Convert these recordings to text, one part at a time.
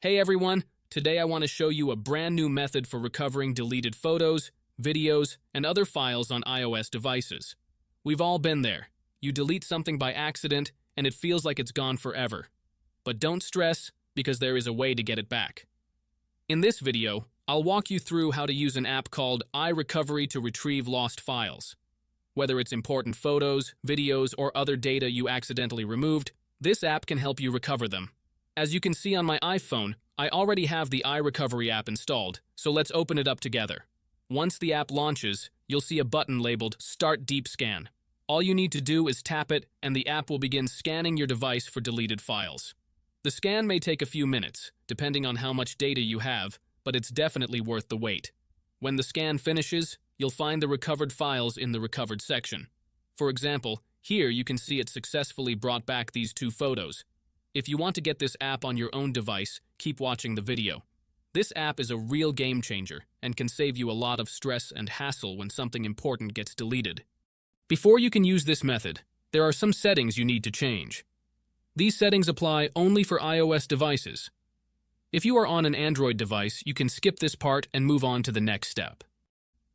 Hey everyone, today I want to show you a brand new method for recovering deleted photos, videos, and other files on iOS devices. We've all been there. You delete something by accident, and it feels like it's gone forever. But don't stress, because there is a way to get it back. In this video, I'll walk you through how to use an app called iRecovery to retrieve lost files. Whether it's important photos, videos, or other data you accidentally removed, this app can help you recover them. As you can see on my iPhone, I already have the iRecovery app installed, so let's open it up together. Once the app launches, you'll see a button labeled Start Deep Scan. All you need to do is tap it, and the app will begin scanning your device for deleted files. The scan may take a few minutes, depending on how much data you have, but it's definitely worth the wait. When the scan finishes, you'll find the recovered files in the Recovered section. For example, here you can see it successfully brought back these two photos. If you want to get this app on your own device, keep watching the video. This app is a real game changer and can save you a lot of stress and hassle when something important gets deleted. Before you can use this method, there are some settings you need to change. These settings apply only for iOS devices. If you are on an Android device, you can skip this part and move on to the next step.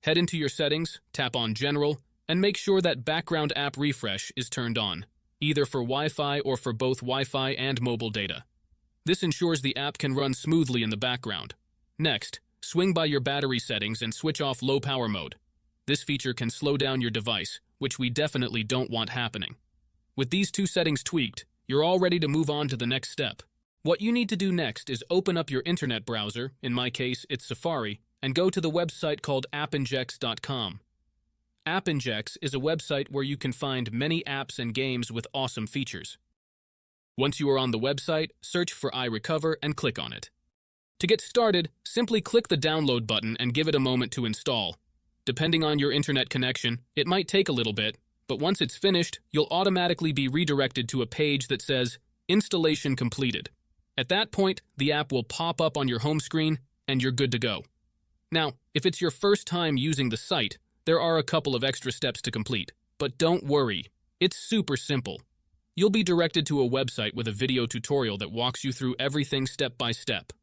Head into your settings, tap on General, and make sure that Background App Refresh is turned on, either for Wi-Fi or for both Wi-Fi and mobile data. This ensures the app can run smoothly in the background. Next, swing by your battery settings and switch off low power mode. This feature can slow down your device, which we definitely don't want happening. With these two settings tweaked, you're all ready to move on to the next step. What you need to do next is open up your internet browser, in my case it's Safari, and go to the website called appinjects.com. AppInjects is a website where you can find many apps and games with awesome features. Once you are on the website, search for iRecover and click on it. To get started, simply click the download button and give it a moment to install. Depending on your internet connection, it might take a little bit, but once it's finished, you'll automatically be redirected to a page that says, Installation completed. At that point, the app will pop up on your home screen, and you're good to go. Now, if it's your first time using the site, there are a couple of extra steps to complete, but don't worry, it's super simple. You'll be directed to a website with a video tutorial that walks you through everything step by step.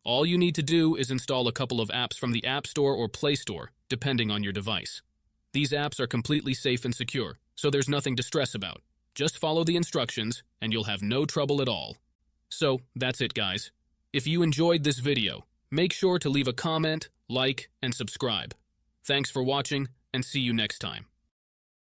All you need to do is install a couple of apps from the App Store or Play Store, depending on your device. These apps are completely safe and secure, so there's nothing to stress about. Just follow the instructions, and you'll have no trouble at all. So, that's it guys. If you enjoyed this video, make sure to leave a comment, like, and subscribe. Thanks for watching, and see you next time.